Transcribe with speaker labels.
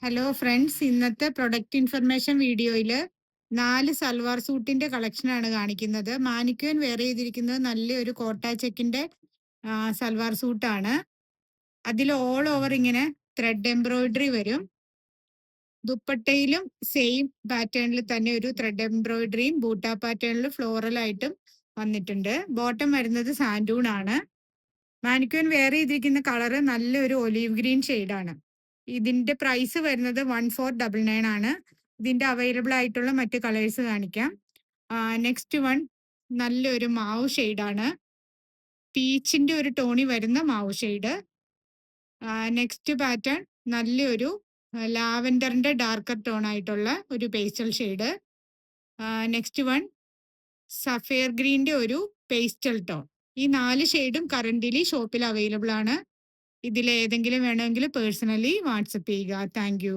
Speaker 1: Hello friends, ഇന്നത്തെ product information വീഡിയോയിൽ 4 സൽവാർ സൂട്ടിന്റെ കളക്ഷനാണ് കാണിക്കുന്നത്. മാനിക്യൂൻ വെയർ ചെയ്തിരിക്കുന്നത് നല്ലൊരു കോട്ട ചെക്കിന്റെ സൽവാർ സൂട്ടാണ്. അതിൽ ഓൾ ഓവർ ഇങ്ങനെ ത്രെഡ് എംബ്രോയിഡറി വരും. ദുപ്പട്ടയിലും സെയിം പാറ്റേണിൽ തന്നെ ഒരു ത്രെഡ് എംബ്രോയിഡറിയും ബൂട്ട പാറ്റേണിൽ ഫ്ലോറൽ ആയിട്ടും വന്നിട്ടുണ്ട്. ബോട്ടം വരുന്നത് സാൻഡൂൺ ആണ്. മാനിക്യൂൻ വെയർ ചെയ്തിരിക്കുന്ന കളറ് നല്ലൊരു ഒലീവ് ഗ്രീൻ ഷെയ്ഡാണ്. ഇതിന്റെ പ്രൈസ് വരുന്നത് 1499 ആണ്. ഇതിന്റെ അവൈലബിൾ ആയിട്ടുള്ള മറ്റ് കളേഴ്സ് കാണിക്കാം. നെക്സ്റ്റ് വൺ നല്ലൊരു മാവ് ഷെയ്ഡാണ്. പീച്ചിന്റെ ഒരു ടോണി വരുന്ന മാവ് ഷെയ്ഡ്. നെക്സ്റ്റ് പാറ്റേൺ നല്ലൊരു ലാവൻഡറിന്റെ ഡാർക്കർ ടോൺ ആയിട്ടുള്ള ഒരു pastel shade. Next one sapphire ഗ്രീന്റെ ഒരു പേസ്റ്റൽ ടോൺ. ഈ 4 ഷെയ്ഡും കറന്റ്ലി ഷോപ്പിൽ അവൈലബിൾ ആണ്. ഇതിൽ ഏതെങ്കിലും വേണമെങ്കിൽ പേഴ്സണലി വാട്സപ്പ് ചെയ്യുക. Thank you.